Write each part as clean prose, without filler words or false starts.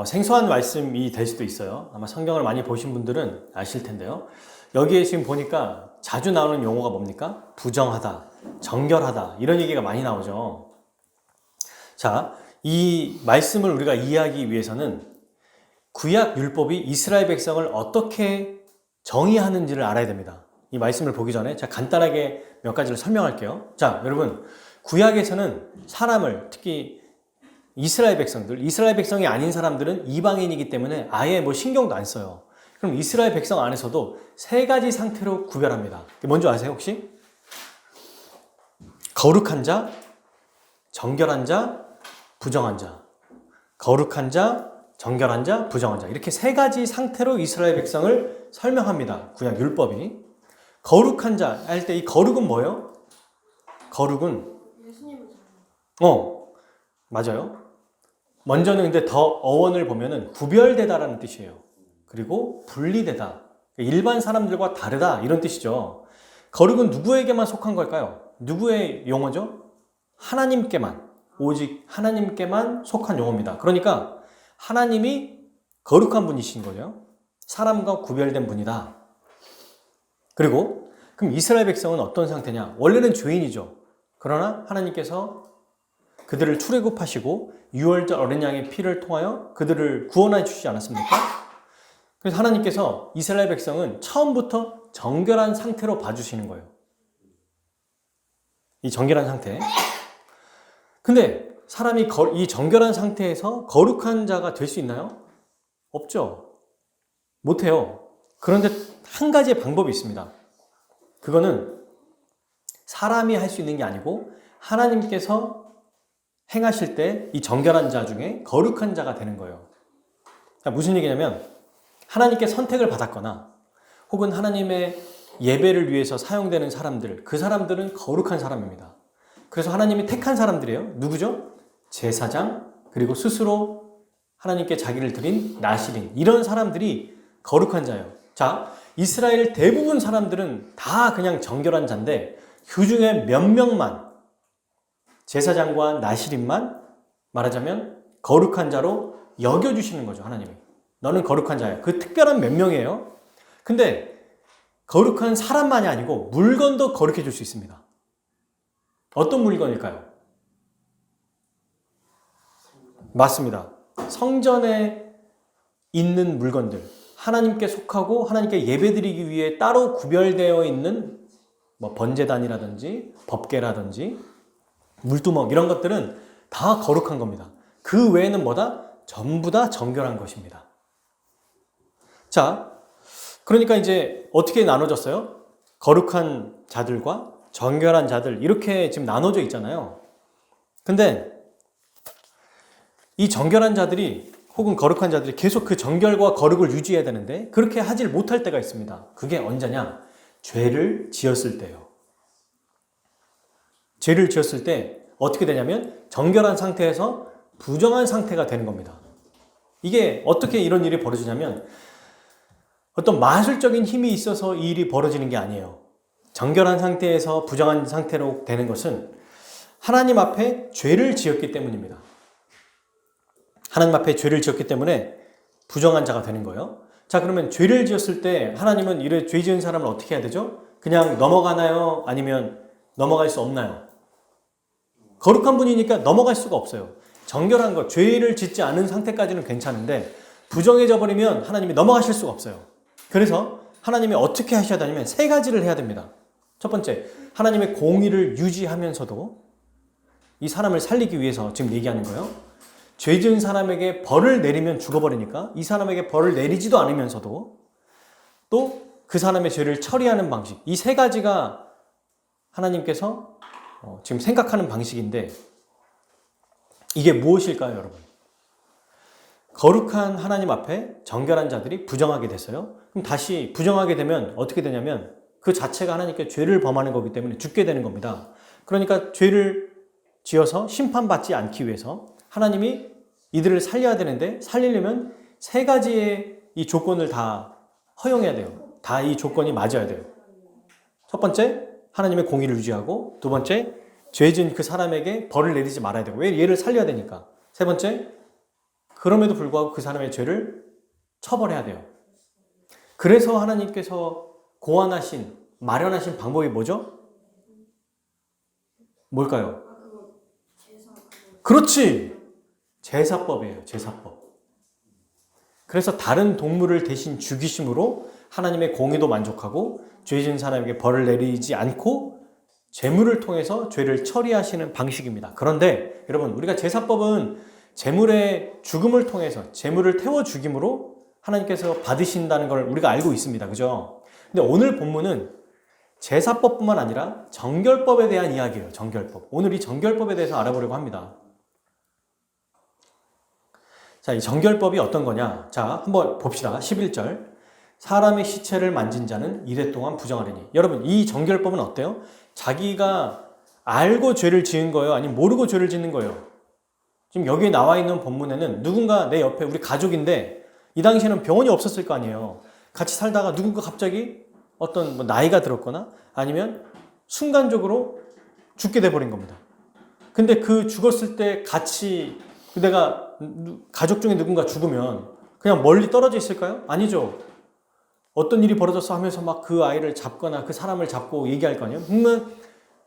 생소한 말씀이 될 수도 있어요. 아마 성경을 많이 보신 분들은 아실 텐데요. 여기에 지금 보니까 자주 나오는 용어가 뭡니까? 부정하다, 정결하다 이런 얘기가 많이 나오죠. 자, 이 말씀을 우리가 이해하기 위해서는 구약 율법이 이스라엘 백성을 어떻게 정의하는지를 알아야 됩니다. 이 말씀을 보기 전에 제가 간단하게 몇 가지를 설명할게요. 자, 여러분, 구약에서는 사람을, 특히 이스라엘 백성이 아닌 사람들은 이방인이기 때문에 아예 뭐 신경도 안 써요. 그럼 이스라엘 백성 안에서도 세 가지 상태로 구별합니다. 뭔지 아세요, 혹시? 거룩한 자, 정결한 자, 부정한 자. 거룩한 자, 정결한 자, 부정한 자. 이렇게 세 가지 상태로 이스라엘 백성을 설명합니다. 구약 율법이. 거룩한 자 할 때 이 거룩은 뭐예요? 거룩은 맞아요. 먼저는 근데 더 어원을 보면은 구별되다라는 뜻이에요. 그리고 분리되다. 일반 사람들과 다르다 이런 뜻이죠. 거룩은 누구에게만 속한 걸까요? 누구의 용어죠? 하나님께만, 오직 하나님께만 속한 용어입니다. 그러니까 하나님이 거룩한 분이신 거죠. 사람과 구별된 분이다. 그리고 그럼 이스라엘 백성은 어떤 상태냐? 원래는 죄인이죠. 그러나 하나님께서 그들을 출애굽하시고 유월절 어린 양의 피를 통하여 그들을 구원해 주시지 않았습니까? 그래서 하나님께서 이스라엘 백성은 처음부터 정결한 상태로 봐주시는 거예요. 이 정결한 상태. 근데 사람이 이 정결한 상태에서 거룩한 자가 될 수 있나요? 없죠. 못해요. 그런데 한 가지의 방법이 있습니다. 그거는 사람이 할 수 있는 게 아니고 하나님께서 행하실 때 이 정결한 자 중에 거룩한 자가 되는 거예요. 무슨 얘기냐면 하나님께 선택을 받았거나 혹은 하나님의 예배를 위해서 사용되는 사람들, 그 사람들은 거룩한 사람입니다. 그래서 하나님이 택한 사람들이에요. 누구죠? 제사장, 그리고 스스로 하나님께 자기를 드린 나실인, 이런 사람들이 거룩한 자예요. 자, 이스라엘 대부분 사람들은 다 그냥 정결한 자인데 그 중에 몇 명만, 제사장과 나실인만 말하자면 거룩한 자로 여겨주시는 거죠. 하나님이. 너는 거룩한 자야. 그 특별한 몇 명이에요. 근데 거룩한 사람만이 아니고 물건도 거룩해 줄 수 있습니다. 어떤 물건일까요? 맞습니다. 성전에 있는 물건들, 하나님께 속하고 하나님께 예배드리기 위해 따로 구별되어 있는 뭐 번제단이라든지 법궤라든지 물두멍 이런 것들은 다 거룩한 겁니다. 그 외에는 뭐다? 전부 다 정결한 것입니다. 자, 그러니까 이제 어떻게 나눠졌어요? 거룩한 자들과 정결한 자들 이렇게 지금 나눠져 있잖아요. 근데 이 정결한 자들이 혹은 거룩한 자들이 계속 그 정결과 거룩을 유지해야 되는데 그렇게 하질 못할 때가 있습니다. 그게 언제냐? 죄를 지었을 때요. 죄를 지었을 때 어떻게 되냐면 정결한 상태에서 부정한 상태가 되는 겁니다. 이게 어떻게 이런 일이 벌어지냐면 어떤 마술적인 힘이 있어서 이 일이 벌어지는 게 아니에요. 정결한 상태에서 부정한 상태로 되는 것은 하나님 앞에 죄를 지었기 때문입니다. 하나님 앞에 죄를 지었기 때문에 부정한 자가 되는 거예요. 자, 그러면 죄를 지었을 때 하나님은 이래 죄 지은 사람을 어떻게 해야 되죠? 그냥 넘어가나요? 아니면 넘어갈 수 없나요? 거룩한 분이니까 넘어갈 수가 없어요. 정결한 것, 죄를 짓지 않은 상태까지는 괜찮은데 부정해져 버리면 하나님이 넘어가실 수가 없어요. 그래서 하나님이 어떻게 하셔야 되냐면 세 가지를 해야 됩니다. 첫 번째, 하나님의 공의를 유지하면서도 이 사람을 살리기 위해서 지금 얘기하는 거예요. 죄 지은 사람에게 벌을 내리면 죽어버리니까 이 사람에게 벌을 내리지도 않으면서도 또 그 사람의 죄를 처리하는 방식, 이 세 가지가 하나님께서 지금 생각하는 방식인데 이게 무엇일까요, 여러분? 거룩한 하나님 앞에 정결한 자들이 부정하게 됐어요. 그럼 다시 부정하게 되면 어떻게 되냐면 그 자체가 하나님께 죄를 범하는 거기 때문에 죽게 되는 겁니다. 그러니까 죄를 지어서 심판받지 않기 위해서 하나님이 이들을 살려야 되는데 살리려면 세 가지의 이 조건을 다 허용해야 돼요. 다 이 조건이 맞아야 돼요. 첫 번째, 하나님의 공의를 유지하고, 두 번째, 죄 지은 그 사람에게 벌을 내리지 말아야 되고, 왜 얘를 살려야 되니까. 세 번째, 그럼에도 불구하고 그 사람의 죄를 처벌해야 돼요. 그래서 하나님께서 마련하신 방법이 뭐죠? 뭘까요? 그렇지! 제사법이에요. 제사법. 그래서 다른 동물을 대신 죽이심으로 하나님의 공의도 만족하고 죄 지은 사람에게 벌을 내리지 않고 제물을 통해서 죄를 처리하시는 방식입니다. 그런데 여러분, 우리가 제사법은 제물의 죽음을 통해서 제물을 태워 죽임으로 하나님께서 받으신다는 걸 우리가 알고 있습니다. 그죠? 근데 오늘 본문은 제사법뿐만 아니라 정결법에 대한 이야기예요. 정결법. 오늘 이 정결법에 대해서 알아보려고 합니다. 자, 이 정결법이 어떤 거냐? 자, 한번 봅시다. 11절. 사람의 시체를 만진 자는 이래 동안 부정하리니. 여러분, 이 정결법은 어때요? 자기가 알고 죄를 지은 거예요? 아니면 모르고 죄를 짓는 거예요? 지금 여기에 나와 있는 본문에는 누군가 내 옆에 우리 가족인데 이 당시에는 병원이 없었을 거 아니에요. 같이 살다가 누군가 갑자기 어떤 나이가 들었거나 아니면 순간적으로 죽게 돼버린 겁니다. 근데 그 죽었을 때 같이 내가 가족 중에 누군가 죽으면 그냥 멀리 떨어져 있을까요? 아니죠. 어떤 일이 벌어졌어 하면서 막 그 아이를 잡거나 그 사람을 잡고 얘기할 거 아니에요? 그러면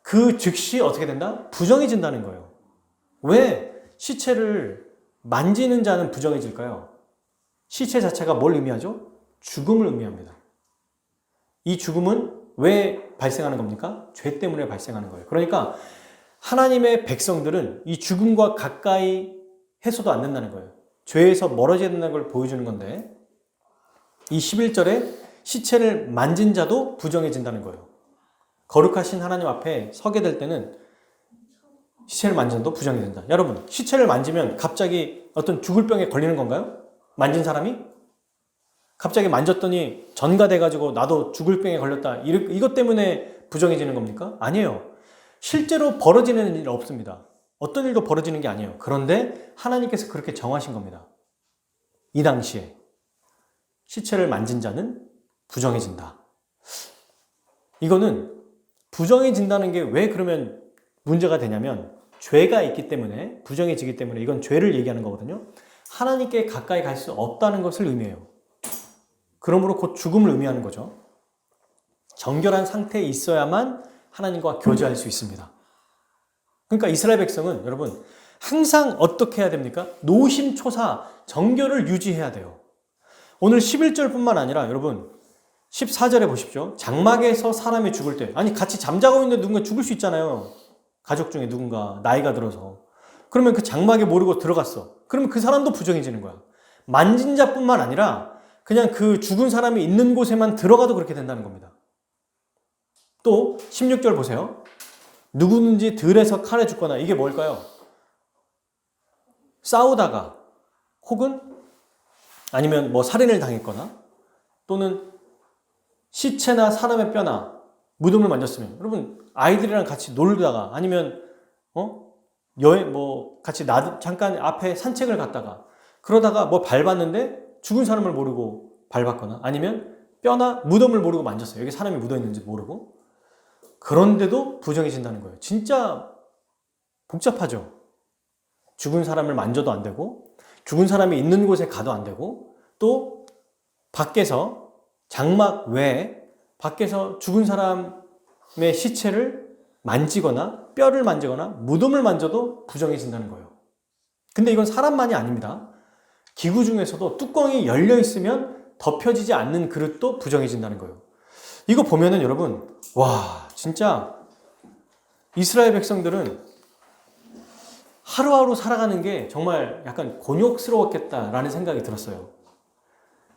그 즉시 어떻게 된다? 부정해진다는 거예요. 왜 시체를 만지는 자는 부정해질까요? 시체 자체가 뭘 의미하죠? 죽음을 의미합니다. 이 죽음은 왜 발생하는 겁니까? 죄 때문에 발생하는 거예요. 그러니까 하나님의 백성들은 이 죽음과 가까이 해서도 안 된다는 거예요. 죄에서 멀어져야 된다는 걸 보여주는 건데 이 11절에 시체를 만진 자도 부정해진다는 거예요. 거룩하신 하나님 앞에 서게 될 때는 시체를 만진 자도 부정해진다. 여러분, 시체를 만지면 갑자기 어떤 죽을 병에 걸리는 건가요? 만진 사람이? 갑자기 만졌더니 전가돼가지고 나도 죽을 병에 걸렸다. 이것 때문에 부정해지는 겁니까? 아니에요. 실제로 벌어지는 일 없습니다. 어떤 일도 벌어지는 게 아니에요. 그런데 하나님께서 그렇게 정하신 겁니다. 이 당시에 시체를 만진 자는 부정해진다. 이거는 부정해진다는 게 왜 그러면 문제가 되냐면 죄가 있기 때문에 부정해지기 때문에 이건 죄를 얘기하는 거거든요. 하나님께 가까이 갈 수 없다는 것을 의미해요. 그러므로 곧 죽음을 의미하는 거죠. 정결한 상태에 있어야만 하나님과 교제할 수 있습니다. 그러니까 이스라엘 백성은 여러분 항상 어떻게 해야 됩니까? 노심초사 정결을 유지해야 돼요. 오늘 11절뿐만 아니라 여러분 14절에 보십시오. 장막에서 사람이 죽을 때 아니 같이 잠자고 있는데 누군가 죽을 수 있잖아요. 가족 중에 누군가 나이가 들어서 그러면 그 장막에 모르고 들어갔어. 그러면 그 사람도 부정해지는 거야. 만진 자뿐만 아니라 그냥 그 죽은 사람이 있는 곳에만 들어가도 그렇게 된다는 겁니다. 또 16절 보세요. 누구든지 들에서 칼에 죽거나 이게 뭘까요? 싸우다가 혹은 아니면 살인을 당했거나 또는 시체나 사람의 뼈나 무덤을 만졌으면 여러분 아이들이랑 같이 놀다가 아니면 여행 같이 잠깐 앞에 산책을 갔다가 그러다가 밟았는데 죽은 사람을 모르고 밟았거나 아니면 뼈나 무덤을 모르고 만졌어요. 여기 사람이 묻어있는지 모르고 그런데도 부정해진다는 거예요. 진짜 복잡하죠. 죽은 사람을 만져도 안 되고 죽은 사람이 있는 곳에 가도 안 되고 또 밖에서 장막 외에 밖에서 죽은 사람의 시체를 만지거나 뼈를 만지거나 무덤을 만져도 부정해진다는 거예요. 근데 이건 사람만이 아닙니다. 기구 중에서도 뚜껑이 열려 있으면 덮여지지 않는 그릇도 부정해진다는 거예요. 이거 보면은 여러분 와 진짜 이스라엘 백성들은 하루하루 살아가는 게 정말 약간 곤욕스러웠겠다라는 생각이 들었어요.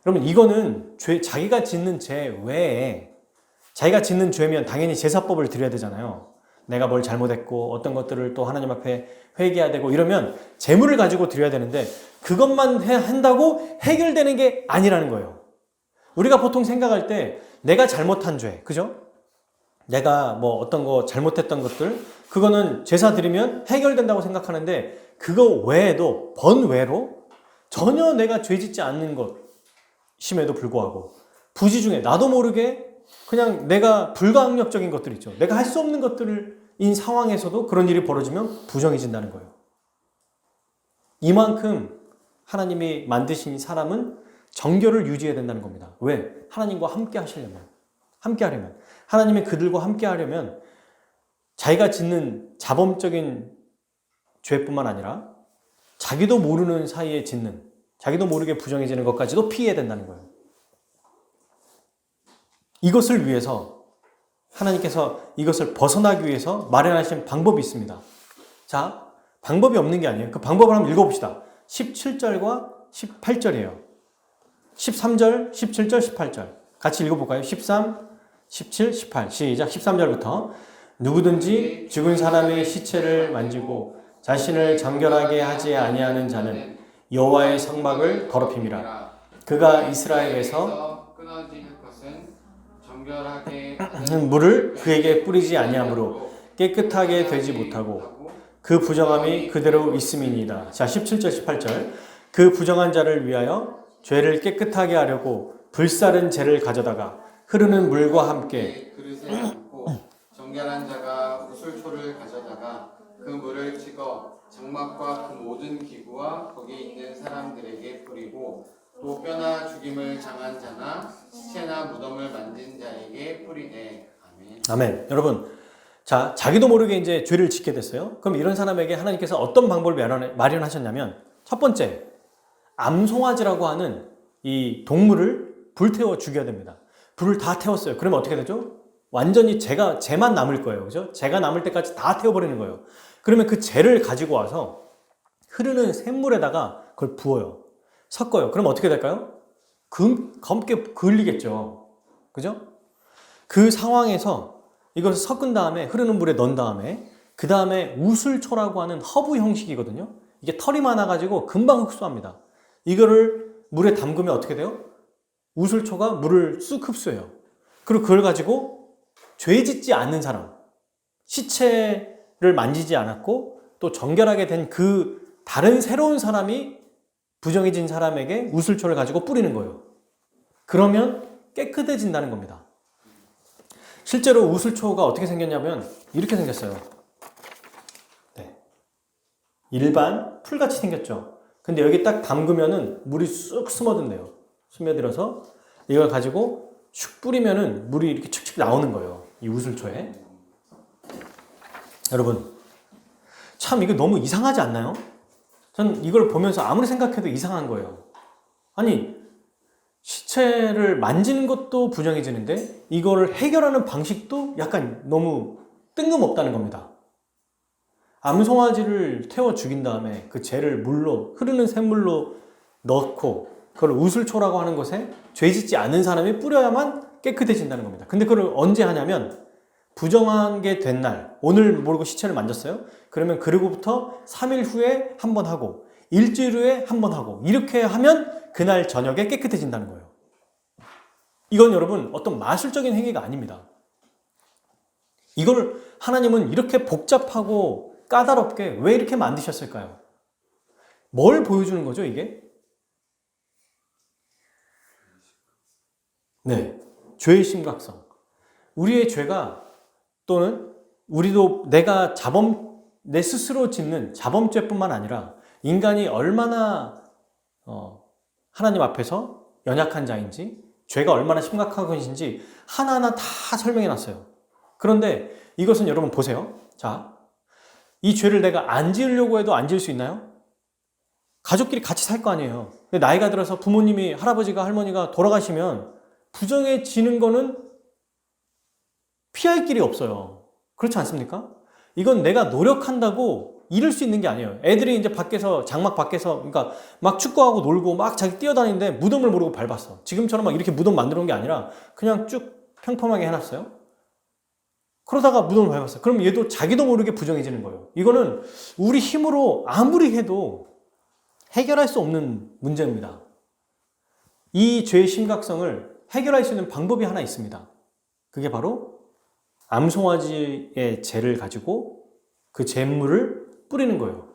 여러분 이거는 자기가 짓는 죄 외에 자기가 짓는 죄면 당연히 제사법을 드려야 되잖아요. 내가 뭘 잘못했고 어떤 것들을 또 하나님 앞에 회개해야 되고 이러면 재물을 가지고 드려야 되는데 그것만 한다고 해결되는 게 아니라는 거예요. 우리가 보통 생각할 때 내가 잘못한 죄, 그죠? 내가 어떤 거 잘못했던 것들 그거는 제사 드리면 해결된다고 생각하는데 그거 외에도 번외로 전혀 내가 죄 짓지 않는 것임에도 불구하고 부지 중에 나도 모르게 그냥 내가 불가항력적인 것들 있죠. 내가 할 수 없는 것들인 상황에서도 그런 일이 벌어지면 부정해진다는 거예요. 이만큼 하나님이 만드신 사람은 정결을 유지해야 된다는 겁니다. 왜? 하나님과 함께 하시려면, 함께 하려면, 하나님이 그들과 함께 하려면 자기가 짓는 자범적인 죄뿐만 아니라 자기도 모르는 사이에 짓는, 자기도 모르게 부정해지는 것까지도 피해야 된다는 거예요. 이것을 위해서 하나님께서 이것을 벗어나기 위해서 마련하신 방법이 있습니다. 자, 방법이 없는 게 아니에요. 그 방법을 한번 읽어봅시다. 17절과 18절이에요. 13절, 17절, 18절. 같이 읽어볼까요? 13, 17, 18. 시작. 13절부터. 누구든지 죽은 사람의 시체를 만지고 자신을 정결하게 하지 아니하는 자는 여호와의 성막을 더럽힘이라. 그가 이스라엘에서 끊어질 것은 정결하게 물을 그에게 뿌리지 아니하므로 깨끗하게 되지 못하고 그 부정함이 그대로 있음이니이다. 자, 17절, 18절. 그 부정한 자를 위하여 죄를 깨끗하게 하려고 불사른 재를 가져다가 흐르는 물과 함께 그릇에 담고 정결한 자가 우슬초를 가져다가 그 물을 찍어 장막과 그 모든 기구와 거기에 있는 사람들에게 뿌리고 또 뼈나 죽임을 당한 자나 시체나 무덤을 만진 자에게 뿌리되. 아멘. 아멘. 여러분, 자, 자기도 모르게 이제 죄를 짓게 됐어요. 그럼 이런 사람에게 하나님께서 어떤 방법을 마련하셨냐면, 첫 번째, 암송아지라고 하는 이 동물을 불태워 죽여야 됩니다. 불을 다 태웠어요. 그러면 어떻게 되죠? 완전히 재만 남을 거예요. 그죠? 재가 남을 때까지 다 태워버리는 거예요. 그러면 그 재를 가지고 와서 흐르는 샘물에다가 그걸 부어요. 섞어요. 그럼 어떻게 될까요? 검게 그을리겠죠. 그죠? 그 상황에서 이것을 섞은 다음에 흐르는 물에 넣은 다음에 그 다음에 우슬초라고 하는 허브 형식이거든요. 이게 털이 많아가지고 금방 흡수합니다. 이거를 물에 담그면 어떻게 돼요? 우슬초가 물을 쑥 흡수해요. 그리고 그걸 가지고 죄 짓지 않는 사람, 시체를 만지지 않았고 또 정결하게 된 그 다른 새로운 사람이 부정해진 사람에게 우슬초를 가지고 뿌리는 거예요. 그러면 깨끗해진다는 겁니다. 실제로 우슬초가 어떻게 생겼냐면 이렇게 생겼어요. 네. 일반 풀같이 생겼죠. 근데 여기 딱 담그면은 물이 쑥 스며든대요. 스며들어서 이걸 가지고 슉 뿌리면은 물이 이렇게 칙칙 나오는 거예요. 이 우슬초에. 여러분, 참 이거 너무 이상하지 않나요? 전 이걸 보면서 아무리 생각해도 이상한 거예요. 아니, 시체를 만지는 것도 부정해지는데 이거를 해결하는 방식도 약간 너무 뜬금없다는 겁니다. 암송아지를 태워 죽인 다음에 그 재를 물로, 흐르는 샘물로 넣고 그걸 우슬초라고 하는 것에 죄 짓지 않은 사람이 뿌려야만 깨끗해진다는 겁니다. 근데 그걸 언제 하냐면 부정한 게 된 날, 오늘 모르고 시체를 만졌어요? 그러면 그리고부터 3일 후에 한 번 하고 일주일 후에 한 번 하고 이렇게 하면 그날 저녁에 깨끗해진다는 거예요. 이건 여러분 어떤 마술적인 행위가 아닙니다. 이걸 하나님은 이렇게 복잡하고 까다롭게 왜 이렇게 만드셨을까요? 뭘 보여주는 거죠, 이게? 네, 죄의 심각성. 우리의 죄가 또는 우리도 내 스스로 짓는 자범죄뿐만 아니라 인간이 얼마나 하나님 앞에서 연약한 자인지 죄가 얼마나 심각한 것인지 하나하나 다 설명해 놨어요. 그런데 이것은 여러분 보세요. 자, 이 죄를 내가 안 지으려고 해도 안 지을 수 있나요? 가족끼리 같이 살 거 아니에요. 근데 나이가 들어서 부모님이, 할아버지가, 할머니가 돌아가시면 부정해지는 거는 피할 길이 없어요. 그렇지 않습니까? 이건 내가 노력한다고 이룰 수 있는 게 아니에요. 애들이 이제 밖에서, 장막 밖에서, 그러니까 막 축구하고 놀고 막 자기 뛰어다니는데 무덤을 모르고 밟았어. 지금처럼 막 이렇게 무덤 만들어 놓은 게 아니라 그냥 쭉 평범하게 해놨어요. 그러다가 무덤을 밟았어요. 그럼 얘도 자기도 모르게 부정해지는 거예요. 이거는 우리 힘으로 아무리 해도 해결할 수 없는 문제입니다. 이 죄의 심각성을 해결할 수 있는 방법이 하나 있습니다. 그게 바로 암송아지의 재를 가지고 그 재물을 뿌리는 거예요.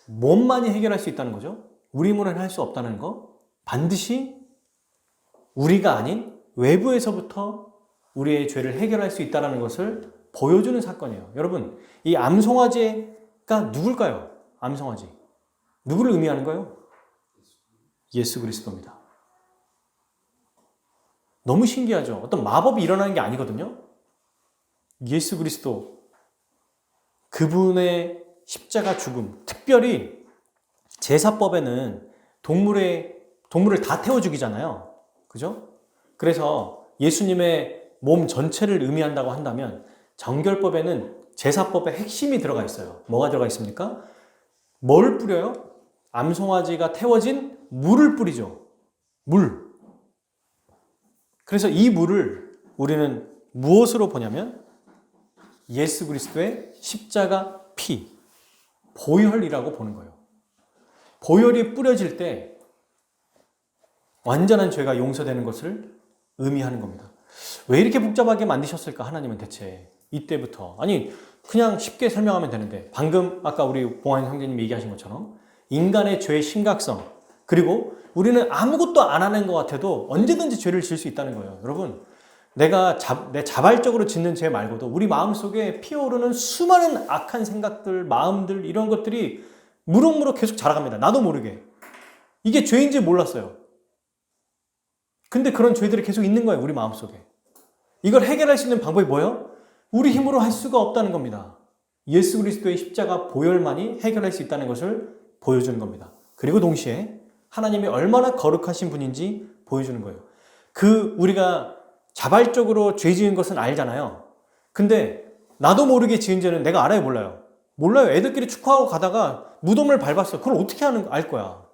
몸만이 해결할 수 있다는 거죠. 우리 힘으로는 할 수 없다는 거. 반드시 우리가 아닌 외부에서부터 우리의 죄를 해결할 수 있다는 것을 보여주는 사건이에요. 여러분, 이 암송아지가 누굴까요? 암송아지. 누구를 의미하는 거예요? 예수 그리스도입니다. 너무 신기하죠? 어떤 마법이 일어나는 게 아니거든요. 예수 그리스도, 그분의 십자가 죽음, 특별히 제사법에는 동물을 다 태워 죽이잖아요. 그죠? 그래서 예수님의 몸 전체를 의미한다고 한다면 정결법에는 제사법의 핵심이 들어가 있어요. 뭐가 들어가 있습니까? 뭘 뿌려요? 암송아지가 태워진 물을 뿌리죠. 물. 그래서 이 물을 우리는 무엇으로 보냐면 예수 그리스도의 십자가 피, 보혈이라고 보는 거예요. 보혈이 뿌려질 때 완전한 죄가 용서되는 것을 의미하는 겁니다. 왜 이렇게 복잡하게 만드셨을까, 하나님은 대체 이때부터. 아니, 그냥 쉽게 설명하면 되는데, 방금 아까 우리 봉환 형제님이 얘기하신 것처럼 인간의 죄의 심각성, 그리고 우리는 아무것도 안 하는 것 같아도 언제든지 죄를 지을 수 있다는 거예요. 여러분, 내 자발적으로 짓는 죄 말고도 우리 마음속에 피어오르는 수많은 악한 생각들, 마음들, 이런 것들이 무럭무럭 계속 자라갑니다. 나도 모르게. 이게 죄인지 몰랐어요. 근데 그런 죄들이 계속 있는 거예요, 우리 마음속에. 이걸 해결할 수 있는 방법이 뭐예요? 우리 힘으로 할 수가 없다는 겁니다. 예수 그리스도의 십자가 보혈만이 해결할 수 있다는 것을 보여주는 겁니다. 그리고 동시에 하나님이 얼마나 거룩하신 분인지 보여주는 거예요. 우리가 자발적으로 죄 지은 것은 알잖아요. 근데 나도 모르게 지은 죄는 내가 알아요, 몰라요? 몰라요. 애들끼리 축구하고 가다가 무덤을 밟았어. 그걸 어떻게 알 거야?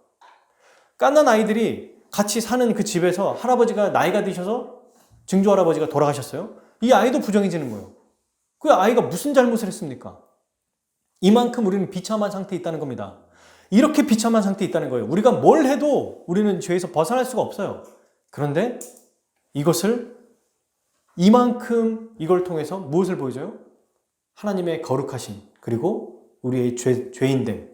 깐난 아이들이 같이 사는 그 집에서 할아버지가 나이가 드셔서 증조 할아버지가 돌아가셨어요. 이 아이도 부정해지는 거예요. 그 아이가 무슨 잘못을 했습니까? 이만큼 우리는 비참한 상태에 있다는 겁니다. 이렇게 비참한 상태에 있다는 거예요. 우리가 뭘 해도 우리는 죄에서 벗어날 수가 없어요. 그런데 이걸 통해서 무엇을 보여줘요? 하나님의 거룩하심, 그리고 우리의 죄인됨.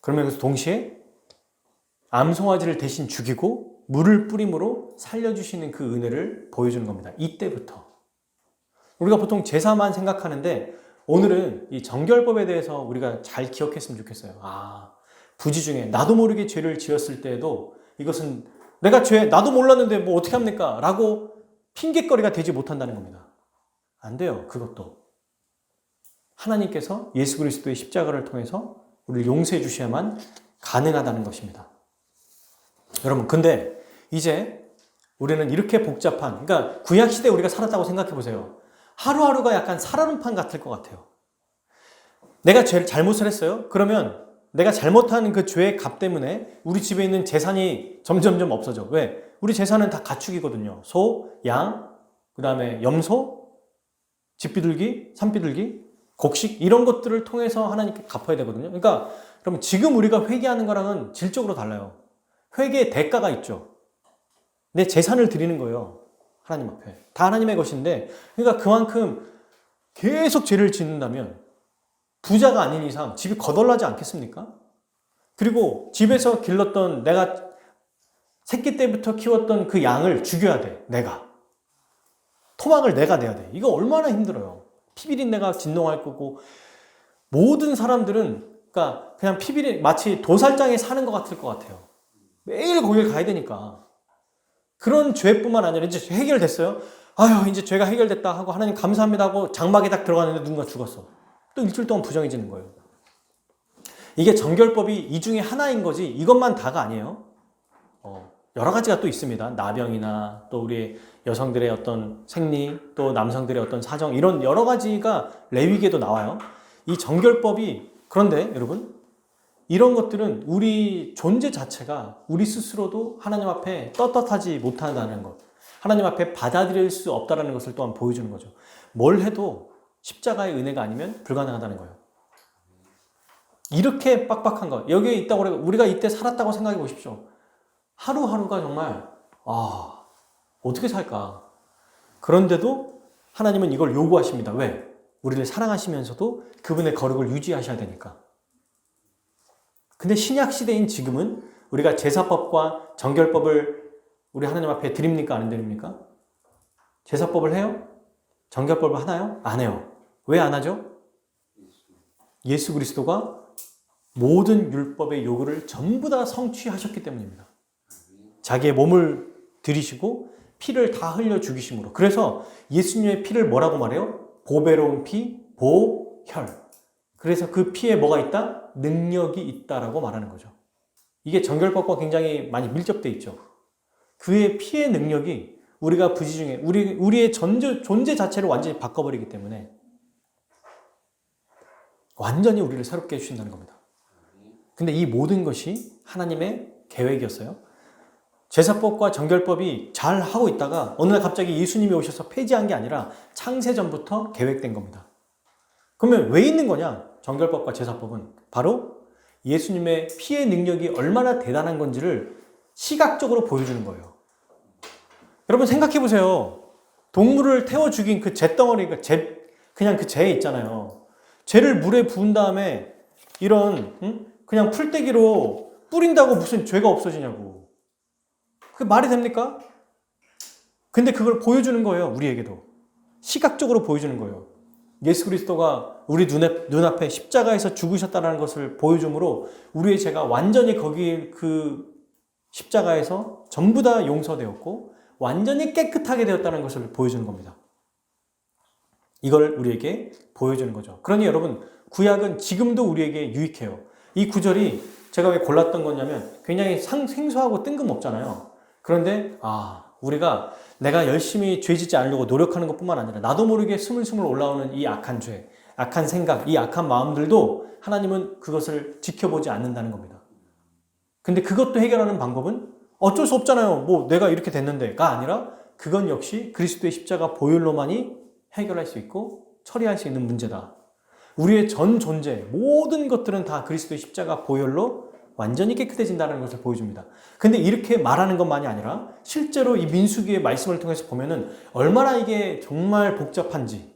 그러면서 동시에 암송아지를 대신 죽이고 물을 뿌림으로 살려주시는 그 은혜를 보여주는 겁니다. 이때부터. 우리가 보통 제사만 생각하는데 오늘은 이 정결법에 대해서 우리가 잘 기억했으면 좋겠어요. 부지 중에 나도 모르게 죄를 지었을 때에도 이것은 나도 몰랐는데 뭐 어떻게 합니까? 라고 핑계거리가 되지 못한다는 겁니다. 안 돼요, 그것도. 하나님께서 예수 그리스도의 십자가를 통해서 우리를 용서해 주셔야만 가능하다는 것입니다. 여러분, 근데 이제 우리는 이렇게 복잡한, 그러니까 구약시대에 우리가 살았다고 생각해 보세요. 하루하루가 약간 살얼음판 같을 것 같아요. 내가 잘못을 했어요? 그러면 내가 잘못한 그 죄의 값 때문에 우리 집에 있는 재산이 점점점 없어져. 왜? 우리 재산은 다 가축이거든요. 소, 양, 그 다음에 염소, 집비둘기, 산비둘기, 곡식, 이런 것들을 통해서 하나님께 갚아야 되거든요. 그러니까 그럼 지금 우리가 회개하는 거랑은 질적으로 달라요. 회개의 대가가 있죠. 내 재산을 드리는 거예요. 하나님 앞에. 다 하나님의 것인데, 그러니까 그만큼 계속 죄를 짓는다면 부자가 아닌 이상 집이 거덜나지 않겠습니까? 그리고 집에서 길렀던, 내가 새끼 때부터 키웠던 그 양을 죽여야 돼. 내가. 토막을 내가 내야 돼. 이거 얼마나 힘들어요. 피비린내가 진동할 거고, 모든 사람들은 그러니까 그냥 마치 도살장에 사는 것 같을 것 같아요. 매일 거길 가야 되니까. 그런 죄뿐만 아니라 이제 해결됐어요. 아유, 이제 죄가 해결됐다 하고 하나님 감사합니다 하고 장막에 딱 들어갔는데 누군가 죽었어. 또 일주일 동안 부정해지는 거예요. 이게 정결법이 이 중에 하나인 거지 이것만 다가 아니에요. 여러 가지가 또 있습니다. 나병이나 또 우리 여성들의 어떤 생리, 또 남성들의 어떤 사정, 이런 여러 가지가 레위기에도 나와요. 이 정결법이, 그런데 여러분, 이런 것들은 우리 존재 자체가 우리 스스로도 하나님 앞에 떳떳하지 못한다는 것, 하나님 앞에 받아들일 수 없다는 것을 또한 보여주는 거죠. 뭘 해도 십자가의 은혜가 아니면 불가능하다는 거예요. 이렇게 빡빡한 것, 여기에 있다고 우리가 이때 살았다고 생각해 보십시오. 하루하루가 정말 어떻게 살까? 그런데도 하나님은 이걸 요구하십니다. 왜? 우리를 사랑하시면서도 그분의 거룩을 유지하셔야 되니까. 근데 신약 시대인 지금은 우리가 제사법과 정결법을 우리 하나님 앞에 드립니까? 안 드립니까? 제사법을 해요? 정결법을 하나요? 안 해요. 왜 안 하죠? 예수 그리스도가 모든 율법의 요구를 전부 다 성취하셨기 때문입니다. 자기의 몸을 들이시고 피를 다 흘려 죽이심으로. 그래서 예수님의 피를 뭐라고 말해요? 보배로운 피, 보혈. 그래서 그 피에 뭐가 있다? 능력이 있다라고 말하는 거죠. 이게 정결법과 굉장히 많이 밀접되어 있죠. 그의 피의 능력이 우리가 부지중에 우리의 존재 자체를 완전히 바꿔버리기 때문에 완전히 우리를 새롭게 해주신다는 겁니다. 근데 이 모든 것이 하나님의 계획이었어요. 제사법과 정결법이 잘 하고 있다가 어느 날 갑자기 예수님이 오셔서 폐지한 게 아니라 창세전부터 계획된 겁니다. 그러면 왜 있는 거냐? 정결법과 제사법은 바로 예수님의 피의 능력이 얼마나 대단한 건지를 시각적으로 보여주는 거예요. 여러분 생각해 보세요. 동물을 태워 죽인 그 잿덩어리, 그냥 그 재 있잖아요. 재를 물에 부은 다음에 이런 그냥 풀떼기로 뿌린다고 무슨 죄가 없어지냐고. 그게 말이 됩니까? 근데 그걸 보여주는 거예요. 우리에게도. 시각적으로 보여주는 거예요. 예수 그리스도가 우리 눈앞에 십자가에서 죽으셨다는 것을 보여줌으로 우리의 죄가 완전히 거기 그 십자가에서 전부 다 용서되었고 완전히 깨끗하게 되었다는 것을 보여주는 겁니다. 이걸 우리에게 보여주는 거죠. 그러니 여러분, 구약은 지금도 우리에게 유익해요. 이 구절이 제가 왜 골랐던 거냐면 굉장히 생소하고 뜬금없잖아요. 그런데 우리가 내가 열심히 죄 짓지 않으려고 노력하는 것뿐만 아니라 나도 모르게 스물스물 올라오는 이 악한 죄, 악한 생각, 이 악한 마음들도 하나님은 그것을 지켜보지 않는다는 겁니다. 근데 그것도 해결하는 방법은 어쩔 수 없잖아요. 뭐 내가 이렇게 됐는데가 아니라 그건 역시 그리스도의 십자가 보혈로만이 해결할 수 있고 처리할 수 있는 문제다. 우리의 전 존재, 모든 것들은 다 그리스도의 십자가 보혈로 완전히 깨끗해진다는 것을 보여줍니다. 근데 이렇게 말하는 것만이 아니라 실제로 이 민수기의 말씀을 통해서 보면은 얼마나 이게 정말 복잡한지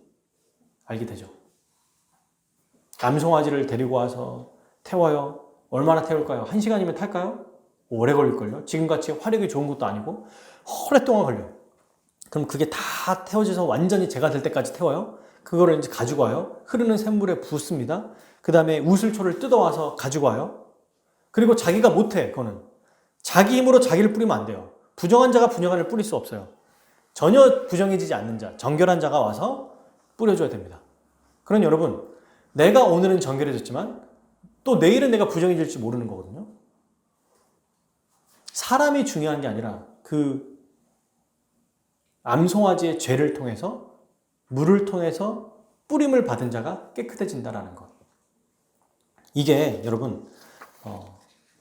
알게 되죠. 암송아지를 데리고 와서 태워요. 얼마나 태울까요? 1시간이면 탈까요? 오래 걸릴걸요? 지금같이 화력이 좋은 것도 아니고 오랫동안 걸려요. 그럼 그게 다 태워져서 완전히 제가 될 때까지 태워요. 그거를 이제 가지고 와요. 흐르는 샘물에 붓습니다. 그 다음에 우슬초를 뜯어와서 가지고 와요. 그리고 자기가 못해, 그거는. 자기 힘으로 자기를 뿌리면 안 돼요. 부정한 자가 부정한을 뿌릴 수 없어요. 전혀 부정해지지 않는 자, 정결한 자가 와서 뿌려줘야 됩니다. 그럼 여러분, 내가 오늘은 정결해졌지만 또 내일은 내가 부정해질지 모르는 거거든요. 사람이 중요한 게 아니라 그 암송아지의 죄를 통해서 물을 통해서 뿌림을 받은 자가 깨끗해진다라는 것. 이게 여러분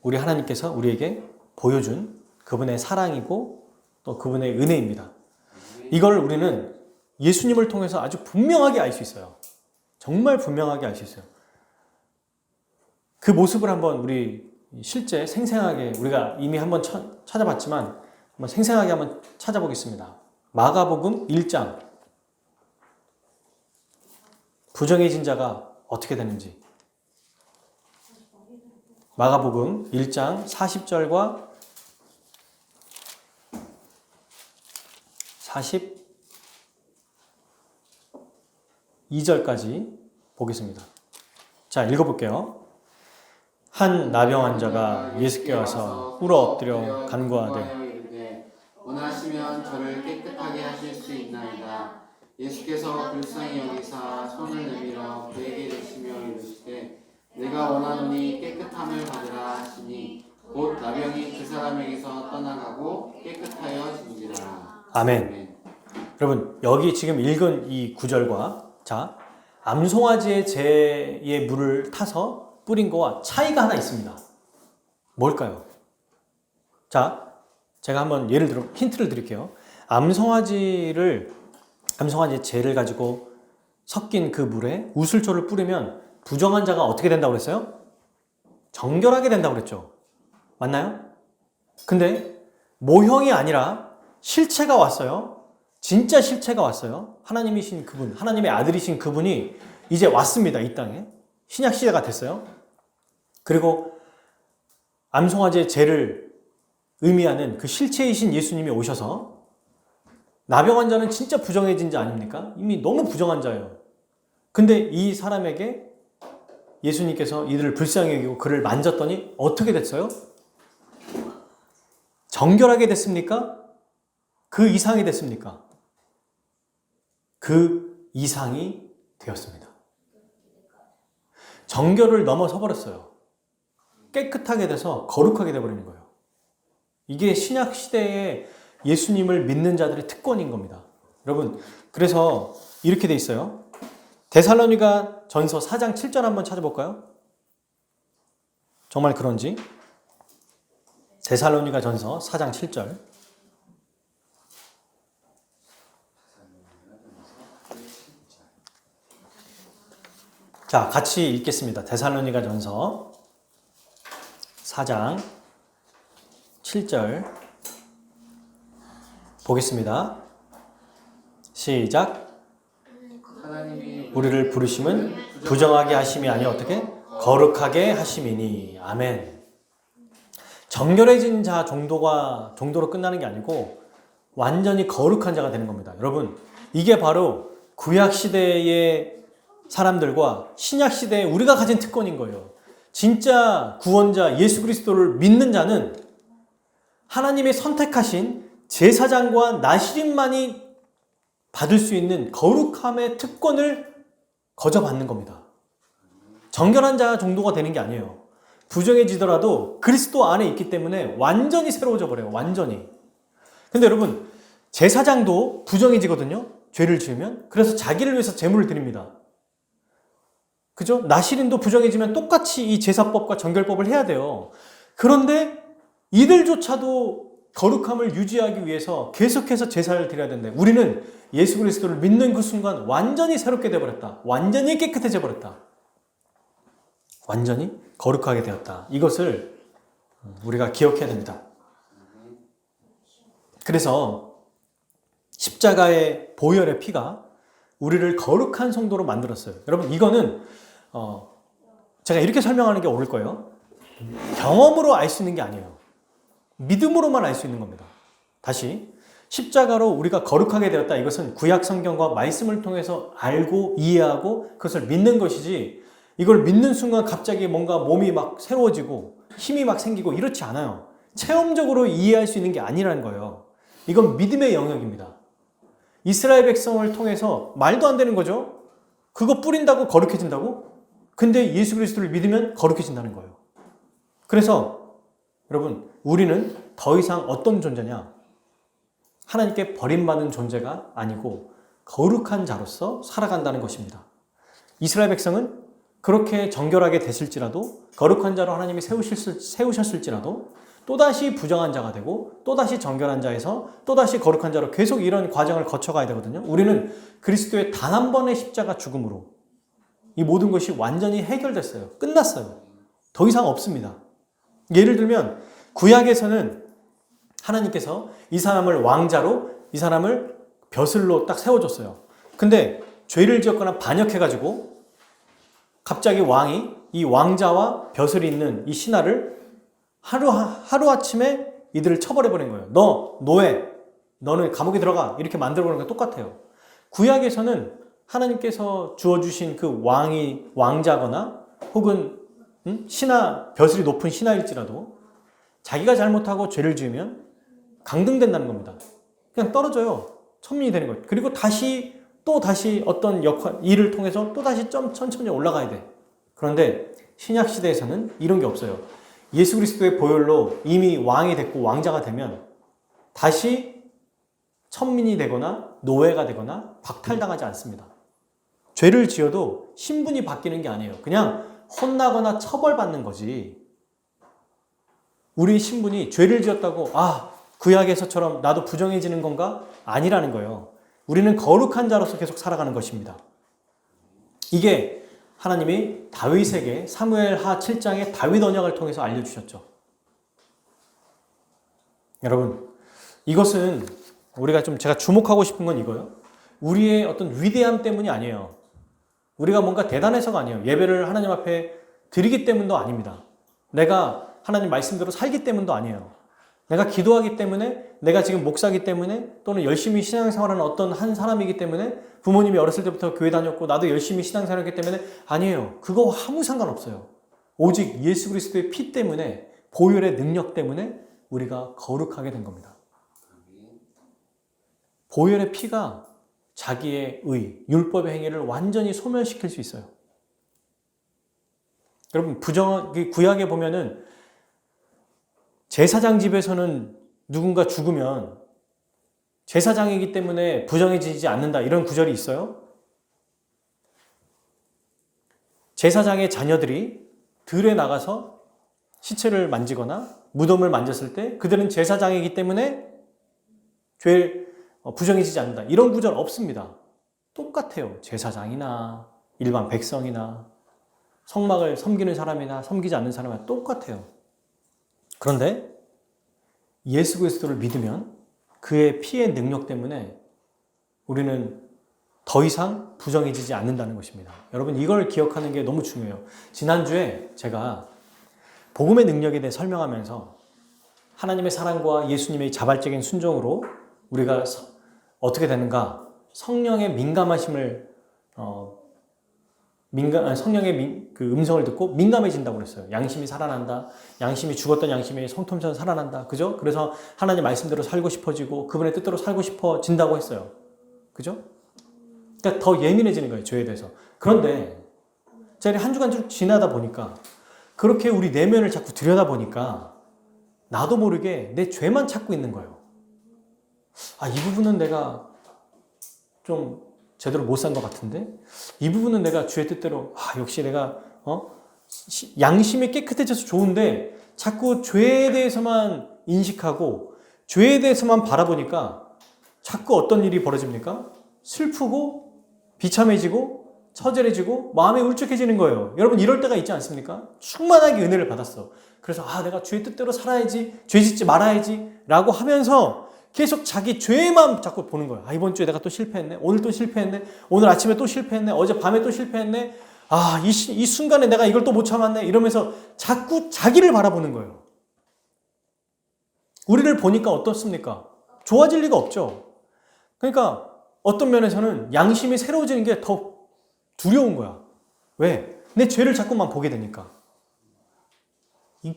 우리 하나님께서 우리에게 보여준 그분의 사랑이고 또 그분의 은혜입니다. 이걸 우리는 예수님을 통해서 아주 분명하게 알 수 있어요. 정말 분명하게 알 수 있어요. 그 모습을 한번 우리 실제 생생하게 우리가 이미 한번 찾아봤지만 한번 생생하게 한번 찾아보겠습니다. 마가복음 1장 부정해진 자가 어떻게 되는지 마가복음 1장 40절과 42절까지 보겠습니다. 자, 읽어볼게요. 한 나병 환자가 예수께 와서 꿇어 엎드려 간구하되 원하시면 저를 깨끗하게 하실 수 있나이다. 예수께서 불쌍히 여기사 손을 내밀어 그에게 대시며 이르시되 내가 원하노니 깨끗함을 받으라 하시니 곧 나병이 그 사람에게서 떠나가고 깨끗하여진지라. 아멘. 여러분, 여기 지금 읽은 이 구절과 자, 암송아지의 재의 물을 타서 뿌린 거와 차이가 하나 있습니다. 뭘까요? 자, 제가 한번 예를 들어 힌트를 드릴게요. 암송아지의 재를 가지고 섞인 그 물에 우슬초를 뿌리면 부정한 자가 어떻게 된다고 그랬어요? 정결하게 된다고 그랬죠. 맞나요? 근데 모형이 아니라 실체가 왔어요. 진짜 실체가 왔어요. 하나님이신 그분, 하나님의 아들이신 그분이 이제 왔습니다. 이 땅에. 신약 시대가 됐어요. 그리고 암송아지의 재를 의미하는 그 실체이신 예수님이 오셔서 나병 환자는 진짜 부정해진 자 아닙니까? 이미 너무 부정한 자예요. 근데 이 사람에게 예수님께서 이들을 불쌍히 여기고 그를 만졌더니 어떻게 됐어요? 정결하게 됐습니까? 그 이상이 됐습니까? 그 이상이 되었습니다. 정결을 넘어서 버렸어요. 깨끗하게 돼서 거룩하게 돼버리는 거예요. 이게 신약 시대에 예수님을 믿는 자들의 특권인 겁니다. 여러분, 그래서 이렇게 돼 있어요. 데살로니가 전서 4장 7절 한번 찾아볼까요? 정말 그런지. 데살로니가 전서 4장 7절. 자, 같이 읽겠습니다. 데살로니가 전서 4장 7절 보겠습니다. 시작. 하나님이 우리를 부르심은 부정하게 하심이 아니라 어떻게? 거룩하게 하심이니. 아멘. 정결해진 자 정도로 끝나는 게 아니고 완전히 거룩한 자가 되는 겁니다. 여러분, 이게 바로 구약 시대의 사람들과 신약 시대에 우리가 가진 특권인 거예요. 진짜 구원자 예수 그리스도를 믿는 자는 하나님의 선택하신 제사장과 나시린만이 받을 수 있는 거룩함의 특권을 거저받는 겁니다. 정결한 자 정도가 되는 게 아니에요. 부정해지더라도 그리스도 안에 있기 때문에 완전히 새로워져 버려요. 완전히. 근데 여러분, 제사장도 부정해지거든요. 죄를 지으면. 그래서 자기를 위해서 제물을 드립니다. 그죠? 나시린도 부정해지면 똑같이 이 제사법과 정결법을 해야 돼요. 그런데 이들조차도 거룩함을 유지하기 위해서 계속해서 제사를 드려야 되는데 우리는 예수 그리스도를 믿는 그 순간 완전히 새롭게 되어버렸다. 완전히 깨끗해져 버렸다. 완전히 거룩하게 되었다. 이것을 우리가 기억해야 됩니다. 그래서 십자가의 보혈의 피가 우리를 거룩한 성도로 만들었어요. 여러분, 이거는 제가 이렇게 설명하는 게 옳을 거예요. 경험으로 알 수 있는 게 아니에요. 믿음으로만 알 수 있는 겁니다. 다시, 십자가로 우리가 거룩하게 되었다. 이것은 구약 성경과 말씀을 통해서 알고 이해하고 그것을 믿는 것이지, 이걸 믿는 순간 갑자기 뭔가 몸이 막 새로워지고 힘이 막 생기고 이렇지 않아요. 체험적으로 이해할 수 있는 게 아니라는 거예요. 이건 믿음의 영역입니다. 이스라엘 백성을 통해서 말도 안 되는 거죠. 그거 뿌린다고 거룩해진다고? 근데 예수 그리스도를 믿으면 거룩해진다는 거예요. 그래서 여러분, 우리는 더 이상 어떤 존재냐? 하나님께 버림받은 존재가 아니고 거룩한 자로서 살아간다는 것입니다. 이스라엘 백성은 그렇게 정결하게 됐을지라도, 거룩한 자로 하나님이 세우셨을지라도 또다시 부정한 자가 되고 또다시 정결한 자에서 또다시 거룩한 자로 계속 이런 과정을 거쳐가야 되거든요. 우리는 그리스도의 단 한 번의 십자가 죽음으로 이 모든 것이 완전히 해결됐어요. 끝났어요. 더 이상 없습니다. 예를 들면 구약에서는 하나님께서 이 사람을 왕자로, 이 사람을 벼슬로 딱 세워줬어요. 근데 죄를 지었거나 반역해가지고 갑자기 왕이 이 왕자와 벼슬이 있는 이 신하를 하루아침에 이들을 처벌해버린 거예요. 너 노예, 너는 감옥에 들어가, 이렇게 만들어버리는 거 똑같아요. 구약에서는 하나님께서 주어주신 그 왕이 왕자거나 혹은 신하, 벼슬이 높은 신하일지라도 자기가 잘못하고 죄를 지으면 강등된다는 겁니다. 그냥 떨어져요. 천민이 되는 거예요. 그리고 다시 어떤 일을 통해서 또 다시 천천히 올라가야 돼. 그런데 신약 시대에서는 이런 게 없어요. 예수 그리스도의 보혈로 이미 왕이 됐고 왕자가 되면 다시 천민이 되거나 노예가 되거나 박탈당하지 않습니다. 죄를 지어도 신분이 바뀌는 게 아니에요. 그냥 혼나거나 처벌받는 거지. 우리 신분이 죄를 지었다고 구약에서처럼 나도 부정해지는 건가? 아니라는 거예요. 우리는 거룩한 자로서 계속 살아가는 것입니다. 이게 하나님이 다윗에게 사무엘하 7장의 다윗 언약을 통해서 알려주셨죠. 여러분, 이것은 제가 주목하고 싶은 건 이거예요. 우리의 어떤 위대함 때문이 아니에요. 우리가 뭔가 대단해서가 아니에요. 예배를 하나님 앞에 드리기 때문도 아닙니다. 내가 하나님 말씀대로 살기 때문도 아니에요. 내가 기도하기 때문에, 내가 지금 목사기 때문에, 또는 열심히 신앙생활하는 어떤 한 사람이기 때문에, 부모님이 어렸을 때부터 교회 다녔고 나도 열심히 신앙생활했기 때문에, 아니에요. 그거 아무 상관없어요. 오직 예수 그리스도의 피 때문에, 보혈의 능력 때문에 우리가 거룩하게 된 겁니다. 보혈의 피가 자기의 의, 율법의 행위를 완전히 소멸시킬 수 있어요. 여러분, 구약에 보면은 제사장 집에서는 누군가 죽으면 제사장이기 때문에 부정해지지 않는다, 이런 구절이 있어요. 제사장의 자녀들이 들에 나가서 시체를 만지거나 무덤을 만졌을 때 그들은 제사장이기 때문에 부정해지지 않는다, 이런 구절 없습니다. 똑같아요. 제사장이나 일반 백성이나 성막을 섬기는 사람이나 섬기지 않는 사람이나 똑같아요. 그런데 예수 그리스도를 믿으면 그의 피의 능력 때문에 우리는 더 이상 부정해지지 않는다는 것입니다. 여러분, 이걸 기억하는 게 너무 중요해요. 지난주에 제가 복음의 능력에 대해 설명하면서 하나님의 사랑과 예수님의 자발적인 순종으로 우리가 어떻게 되는가, 성령의 민감하심을 성령의 그 음성을 듣고 민감해진다고 그랬어요. 양심이 살아난다. 양심이 죽었던 양심이 성통처럼 살아난다. 그죠? 그래서 하나님 말씀대로 살고 싶어지고 그분의 뜻대로 살고 싶어진다고 했어요. 그죠? 그러니까 더 예민해지는 거예요, 죄에 대해서. 그런데 제가 한 주간 쭉 지나다 보니까, 그렇게 우리 내면을 자꾸 들여다보니까 나도 모르게 내 죄만 찾고 있는 거예요. 이 부분은 내가 좀 제대로 못 산 것 같은데, 이 부분은 내가 주의 뜻대로, 역시 내가 양심이 깨끗해져서 좋은데 자꾸 죄에 대해서만 인식하고 죄에 대해서만 바라보니까 자꾸 어떤 일이 벌어집니까? 슬프고 비참해지고 처절해지고 마음이 울적해지는 거예요. 여러분, 이럴 때가 있지 않습니까? 충만하게 은혜를 받았어. 그래서 내가 주의 뜻대로 살아야지, 죄 짓지 말아야지 라고 하면서 계속 자기 죄만 자꾸 보는 거예요. 이번 주에 내가 또 실패했네. 오늘 또 실패했네. 오늘 아침에 또 실패했네. 어제 밤에 또 실패했네. 이 순간에 내가 이걸 또 못 참았네. 이러면서 자꾸 자기를 바라보는 거예요. 우리를 보니까 어떻습니까? 좋아질 리가 없죠. 그러니까 어떤 면에서는 양심이 새로워지는 게 더 두려운 거야. 왜? 내 죄를 자꾸만 보게 되니까.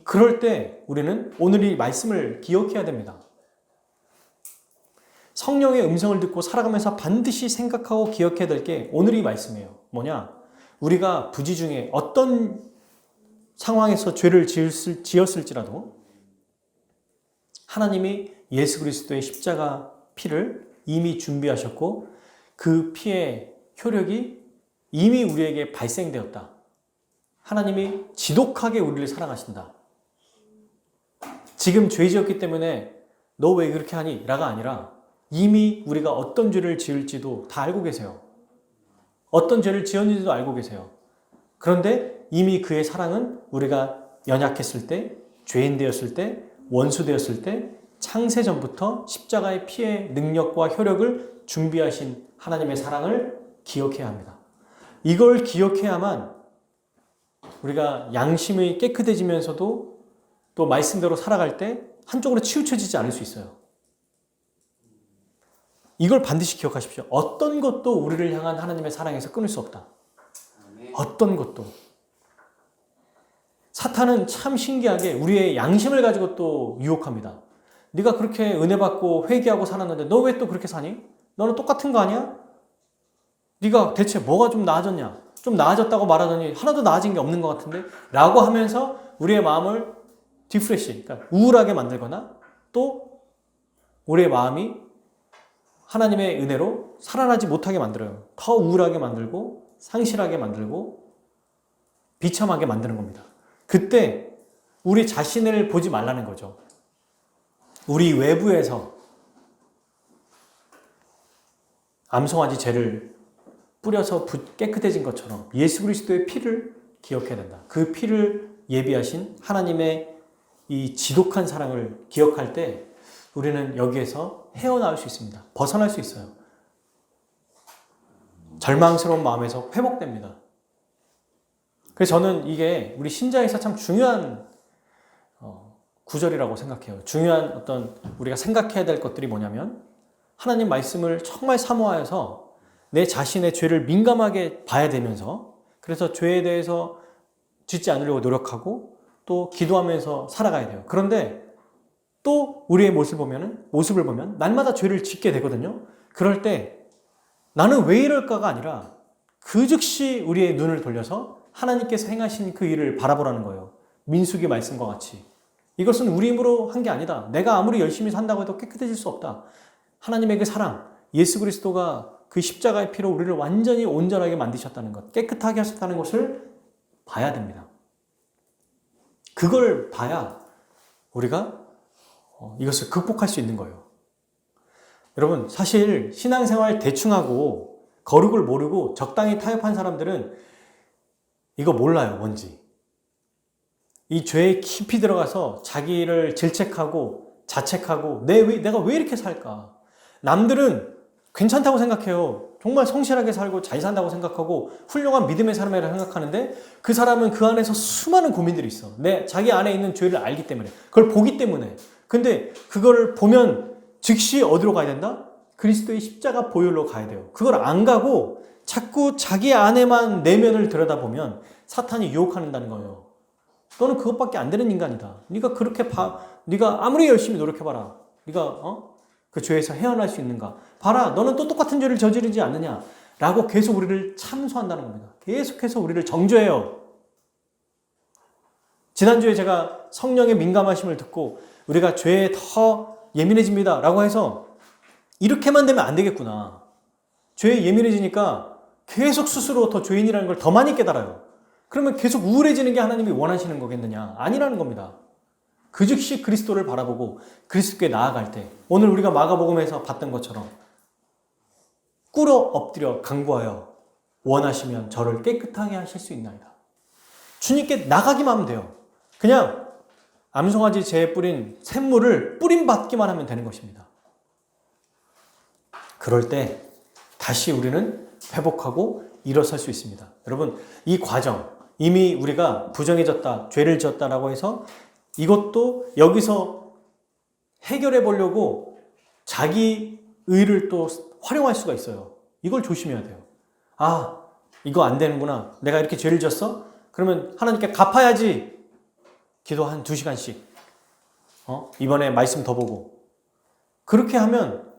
그럴 때 우리는 오늘 이 말씀을 기억해야 됩니다. 성령의 음성을 듣고 살아가면서 반드시 생각하고 기억해야 될 게 오늘 이 말씀이에요. 뭐냐? 우리가 부지 중에 어떤 상황에서 죄를 지었을지라도 하나님이 예수 그리스도의 십자가 피를 이미 준비하셨고 그 피의 효력이 이미 우리에게 발생되었다. 하나님이 지독하게 우리를 사랑하신다. 지금 죄 지었기 때문에 너 왜 그렇게 하니? 라가 아니라 이미 우리가 어떤 죄를 지을지도 다 알고 계세요. 어떤 죄를 지었는지도 알고 계세요. 그런데 이미 그의 사랑은 우리가 연약했을 때, 죄인 되었을 때, 원수 되었을 때 창세전부터 십자가의 피의 능력과 효력을 준비하신 하나님의 사랑을 기억해야 합니다. 이걸 기억해야만 우리가 양심이 깨끗해지면서도 또 말씀대로 살아갈 때 한쪽으로 치우쳐지지 않을 수 있어요. 이걸 반드시 기억하십시오. 어떤 것도 우리를 향한 하나님의 사랑에서 끊을 수 없다. 어떤 것도. 사탄은 참 신기하게 우리의 양심을 가지고 또 유혹합니다. 네가 그렇게 은혜 받고 회개하고 살았는데 너 왜 또 그렇게 사니? 너는 똑같은 거 아니야? 네가 대체 뭐가 좀 나아졌냐? 좀 나아졌다고 말하더니 하나도 나아진 게 없는 것 같은데? 라고 하면서 우리의 마음을 디프레시, 그러니까 우울하게 만들거나 또 우리의 마음이 하나님의 은혜로 살아나지 못하게 만들어요. 더 우울하게 만들고 상실하게 만들고 비참하게 만드는 겁니다. 그때 우리 자신을 보지 말라는 거죠. 우리 외부에서 암송아지 죄를 뿌려서 깨끗해진 것처럼 예수 그리스도의 피를 기억해야 된다. 그 피를 예비하신 하나님의 이 지독한 사랑을 기억할 때 우리는 여기에서 헤어나올 수 있습니다. 벗어날 수 있어요. 절망스러운 마음에서 회복됩니다. 그래서 저는 이게 우리 신자에서 참 중요한 구절이라고 생각해요. 중요한 어떤 우리가 생각해야 될 것들이 뭐냐면 하나님 말씀을 정말 사모하여서 내 자신의 죄를 민감하게 봐야 되면서 그래서 죄에 대해서 짓지 않으려고 노력하고 또 기도하면서 살아가야 돼요. 그런데 또 우리의 모습을 보면 날마다 죄를 짓게 되거든요. 그럴 때 나는 왜 이럴까가 아니라 그 즉시 우리의 눈을 돌려서 하나님께서 행하신 그 일을 바라보라는 거예요. 민수기 말씀과 같이. 이것은 우리 힘으로 한 게 아니다. 내가 아무리 열심히 산다고 해도 깨끗해질 수 없다. 하나님의 그 사랑, 예수 그리스도가 그 십자가의 피로 우리를 완전히 온전하게 만드셨다는 것, 깨끗하게 하셨다는 것을 봐야 됩니다. 그걸 봐야 우리가 이것을 극복할 수 있는 거예요. 여러분, 사실 신앙생활 대충 하고 거룩을 모르고 적당히 타협한 사람들은 이거 몰라요, 뭔지. 이 죄에 깊이 들어가서 자기를 질책하고 자책하고 내가 왜 이렇게 살까? 남들은 괜찮다고 생각해요. 정말 성실하게 살고 잘 산다고 생각하고 훌륭한 믿음의 사람이라고 생각하는데 그 사람은 그 안에서 수많은 고민들이 있어. 자기 안에 있는 죄를 알기 때문에. 그걸 보기 때문에. 근데 그걸 보면 즉시 어디로 가야 된다? 그리스도의 십자가 보혈로 가야 돼요. 그걸 안 가고 자꾸 자기 안에만 내면을 들여다보면 사탄이 유혹한다는 거예요. 너는 그것밖에 안 되는 인간이다. 네가 그렇게 네가 아무리 열심히 노력해봐라. 네가 그 죄에서 헤어날 수 있는가? 봐라, 너는 또 똑같은 죄를 저지르지 않느냐? 라고 계속 우리를 참소한다는 겁니다. 계속해서 우리를 정죄해요. 지난주에 제가 성령의 민감하심을 듣고 우리가 죄에 더 예민해집니다. 라고 해서 이렇게만 되면 안 되겠구나. 죄에 예민해지니까 계속 스스로 더 죄인이라는 걸 더 많이 깨달아요. 그러면 계속 우울해지는 게 하나님이 원하시는 거겠느냐? 아니라는 겁니다. 그 즉시 그리스도를 바라보고 그리스도께 나아갈 때 오늘 우리가 마가복음에서 봤던 것처럼 꿇어 엎드려 간구하여 원하시면 저를 깨끗하게 하실 수 있나이다. 주님께 나가기만 하면 돼요. 그냥 암송아지 재에 뿌린 샘물을 뿌림받기만 하면 되는 것입니다. 그럴 때 다시 우리는 회복하고 일어설 수 있습니다. 여러분, 이 과정 이미 우리가 부정해졌다, 죄를 지었다라고 해서 이것도 여기서 해결해 보려고 자기 의를 또 활용할 수가 있어요. 이걸 조심해야 돼요. 아, 이거 안 되는구나. 내가 이렇게 죄를 지었어? 그러면 하나님께 갚아야지. 기도 한 2시간씩. 이번에 말씀 더 보고. 그렇게 하면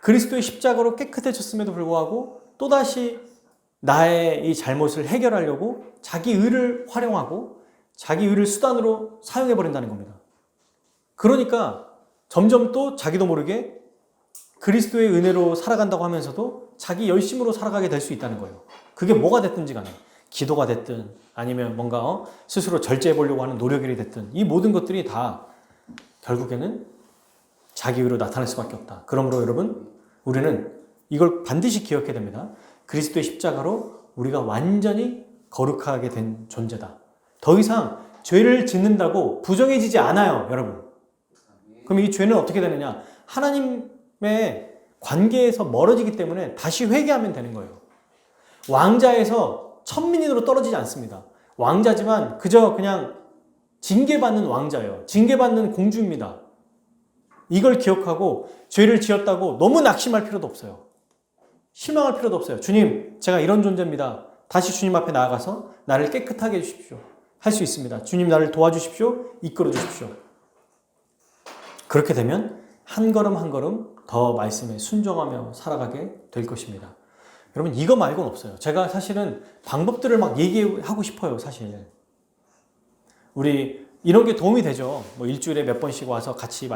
그리스도의 십자가로 깨끗해졌음에도 불구하고 또다시 나의 이 잘못을 해결하려고 자기 의를 활용하고 자기 의를 수단으로 사용해 버린다는 겁니다. 그러니까 점점 또 자기도 모르게 그리스도의 은혜로 살아간다고 하면서도 자기 열심으로 살아가게 될 수 있다는 거예요. 그게 뭐가 됐든지 간에 기도가 됐든 아니면 뭔가 스스로 절제해 보려고 하는 노력이 됐든 이 모든 것들이 다 결국에는 자기 의로 나타날 수밖에 없다. 그러므로 여러분, 우리는 이걸 반드시 기억해야 됩니다. 그리스도의 십자가로 우리가 완전히 거룩하게 된 존재다. 더 이상 죄를 짓는다고 부정해지지 않아요, 여러분. 그럼 이 죄는 어떻게 되느냐? 하나님의 관계에서 멀어지기 때문에 다시 회개하면 되는 거예요. 왕자에서 천민으로 떨어지지 않습니다. 왕자지만 그저 그냥 징계받는 왕자예요. 징계받는 공주입니다. 이걸 기억하고 죄를 지었다고 너무 낙심할 필요도 없어요. 실망할 필요도 없어요. 주님, 제가 이런 존재입니다. 다시 주님 앞에 나아가서 나를 깨끗하게 해주십시오. 할 수 있습니다. 주님, 나를 도와주십시오. 이끌어 주십시오. 그렇게 되면 한 걸음 한 걸음 더 말씀에 순종하며 살아가게 될 것입니다. 여러분, 이거 말고는 없어요. 제가 사실은 방법들을 막 얘기하고 싶어요, 사실. 우리 이런 게 도움이 되죠. 일주일에 몇 번씩 와서 같이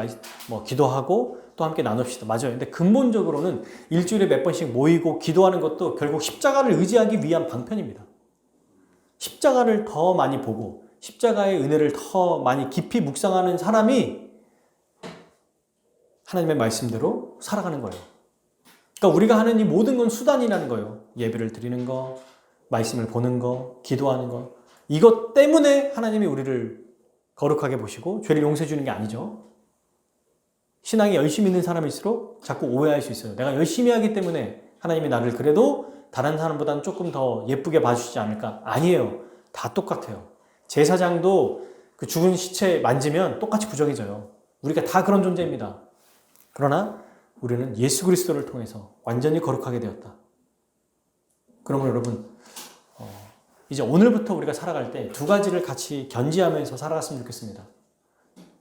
기도하고 또 함께 나눕시다. 맞아요. 근데 근본적으로는 일주일에 몇 번씩 모이고 기도하는 것도 결국 십자가를 의지하기 위한 방편입니다. 십자가를 더 많이 보고 십자가의 은혜를 더 많이 깊이 묵상하는 사람이 하나님의 말씀대로 살아가는 거예요. 그러니까 우리가 하는 이 모든 건 수단이라는 거예요. 예배를 드리는 거, 말씀을 보는 거, 기도하는 거. 이것 때문에 하나님이 우리를 거룩하게 보시고 죄를 용서해 주는 게 아니죠. 신앙이 열심히 있는 사람일수록 자꾸 오해할 수 있어요. 내가 열심히 하기 때문에 하나님이 나를 그래도 다른 사람보다는 조금 더 예쁘게 봐주시지 않을까? 아니에요. 다 똑같아요. 제사장도 그 죽은 시체 만지면 똑같이 부정해져요. 우리가 다 그런 존재입니다. 그러나 우리는 예수 그리스도를 통해서 완전히 거룩하게 되었다. 그러면 여러분, 이제 오늘부터 우리가 살아갈 때 두 가지를 같이 견지하면서 살아갔으면 좋겠습니다.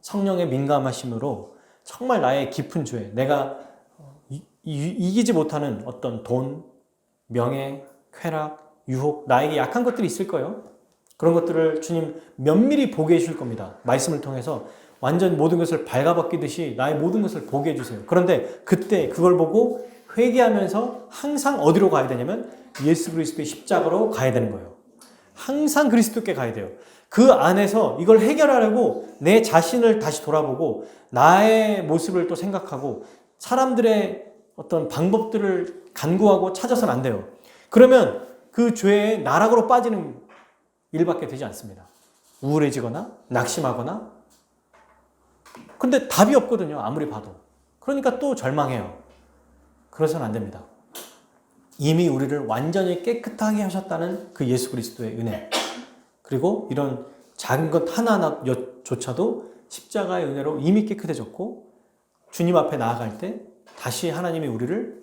성령의 민감하심으로 정말 나의 깊은 죄, 내가 이기지 못하는 어떤 돈, 명예, 쾌락, 유혹, 나에게 약한 것들이 있을 거예요. 그런 것들을 주님 면밀히 보게 해줄 겁니다. 말씀을 통해서 완전 모든 것을 발가벗기듯이 나의 모든 것을 보게 해주세요. 그런데 그때 그걸 보고 회개하면서 항상 어디로 가야 되냐면 예수 그리스도의 십자가로 가야 되는 거예요. 항상 그리스도께 가야 돼요. 그 안에서 이걸 해결하려고 내 자신을 다시 돌아보고 나의 모습을 또 생각하고 사람들의 어떤 방법들을 간구하고 찾아서는 안 돼요. 그러면 그 죄의 나락으로 빠지는 일밖에 되지 않습니다. 우울해지거나 낙심하거나. 근데 답이 없거든요. 아무리 봐도. 그러니까 또 절망해요. 그래서는 안 됩니다. 이미 우리를 완전히 깨끗하게 하셨다는 그 예수 그리스도의 은혜. 그리고 이런 작은 것 하나하나조차도 십자가의 은혜로 이미 깨끗해졌고 주님 앞에 나아갈 때 다시 하나님이 우리를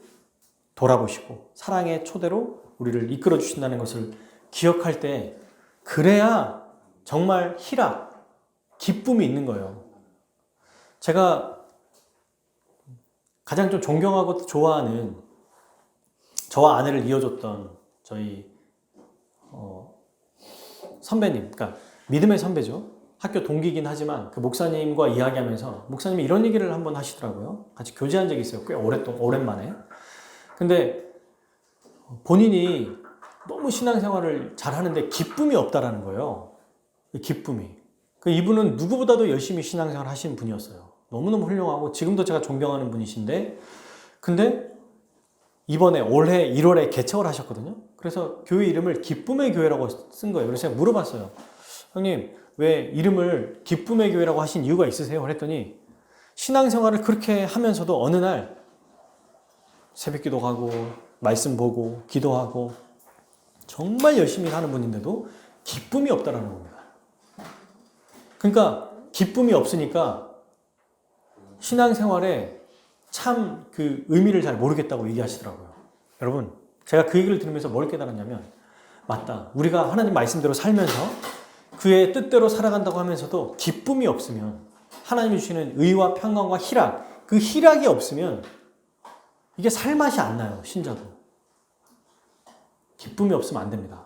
돌아보시고 사랑의 초대로 우리를 이끌어 주신다는 것을 기억할 때 그래야 정말 희락, 기쁨이 있는 거예요. 제가 가장 좀 존경하고 좋아하는 저와 아내를 이어줬던 저희 선배님, 그러니까 믿음의 선배죠. 학교 동기이긴 하지만 그 목사님과 이야기하면서 목사님이 이런 얘기를 한번 하시더라고요. 같이 교제한 적이 있어요. 꽤 오랜만에. 근데 본인이 너무 신앙생활을 잘하는데 기쁨이 없다라는 거예요. 기쁨이. 이분은 누구보다도 열심히 신앙생활 하시는 분이었어요. 너무너무 훌륭하고 지금도 제가 존경하는 분이신데 근데 이번에 올해 1월에 개척을 하셨거든요. 그래서 교회 이름을 기쁨의 교회라고 쓴 거예요. 그래서 제가 물어봤어요. 형님, 왜 이름을 기쁨의 교회라고 하신 이유가 있으세요? 그랬더니 신앙생활을 그렇게 하면서도 어느 날 새벽기도 가고 말씀 보고 기도하고 정말 열심히 하는 분인데도 기쁨이 없다라는 겁니다. 그러니까 기쁨이 없으니까 신앙생활에 참 그 의미를 잘 모르겠다고 얘기하시더라고요. 여러분, 제가 그 얘기를 들으면서 뭘 깨달았냐면 맞다. 우리가 하나님 말씀대로 살면서 그의 뜻대로 살아간다고 하면서도 기쁨이 없으면 하나님이 주시는 의와 평강과 희락, 그 희락이 없으면 이게 살맛이 안 나요. 신자도. 기쁨이 없으면 안 됩니다.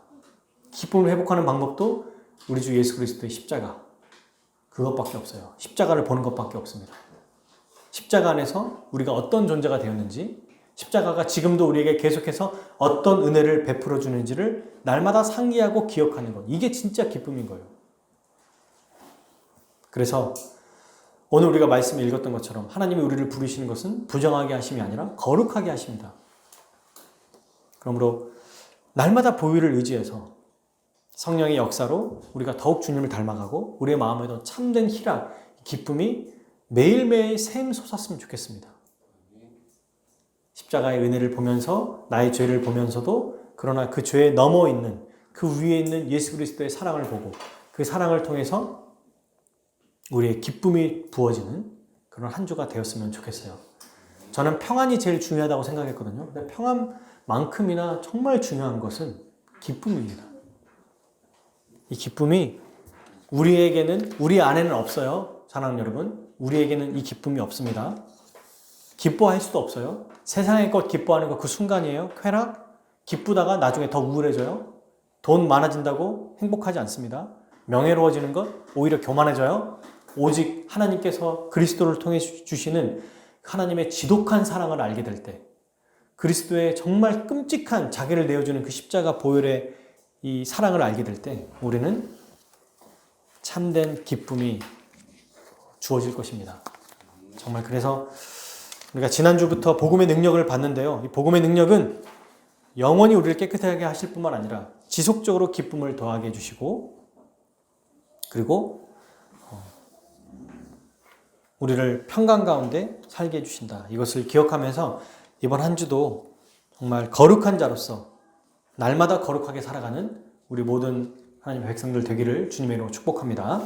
기쁨을 회복하는 방법도 우리 주 예수 그리스도의 십자가. 그것밖에 없어요. 십자가를 보는 것밖에 없습니다. 십자가 안에서 우리가 어떤 존재가 되었는지, 십자가가 지금도 우리에게 계속해서 어떤 은혜를 베풀어 주는지를 날마다 상기하고 기억하는 것. 이게 진짜 기쁨인 거예요. 그래서 오늘 우리가 말씀을 읽었던 것처럼 하나님이 우리를 부르시는 것은 부정하게 하심이 아니라 거룩하게 하십니다. 그러므로 날마다 보혈을 의지해서 성령의 역사로 우리가 더욱 주님을 닮아가고 우리의 마음에도 참된 희락, 기쁨이 매일매일 샘솟았으면 좋겠습니다. 십자가의 은혜를 보면서 나의 죄를 보면서도 그러나 그 죄에 넘어 있는 그 위에 있는 예수 그리스도의 사랑을 보고 그 사랑을 통해서 우리의 기쁨이 부어지는 그런 한 주가 되었으면 좋겠어요. 저는 평안이 제일 중요하다고 생각했거든요. 근데 평안만큼이나 정말 중요한 것은 기쁨입니다. 이 기쁨이 우리에게는, 우리 안에는 없어요. 사랑하는 여러분, 우리에게는 이 기쁨이 없습니다. 기뻐할 수도 없어요. 세상의 것 기뻐하는 거 그 순간이에요. 쾌락, 기쁘다가 나중에 더 우울해져요. 돈 많아진다고 행복하지 않습니다. 명예로워지는 것 오히려 교만해져요. 오직 하나님께서 그리스도를 통해 주시는 하나님의 지독한 사랑을 알게 될 때, 그리스도의 정말 끔찍한 자기를 내어주는 그 십자가 보혈의 이 사랑을 알게 될 때 우리는 참된 기쁨이 주어질 것입니다. 정말 그래서 우리가 지난주부터 복음의 능력을 봤는데요. 이 복음의 능력은 영원히 우리를 깨끗하게 하실 뿐만 아니라 지속적으로 기쁨을 더하게 해주시고 그리고 우리를 평강 가운데 살게 해주신다. 이것을 기억하면서 이번 한 주도 정말 거룩한 자로서 날마다 거룩하게 살아가는 우리 모든 하나님의 백성들 되기를 주님의 이름으로 축복합니다.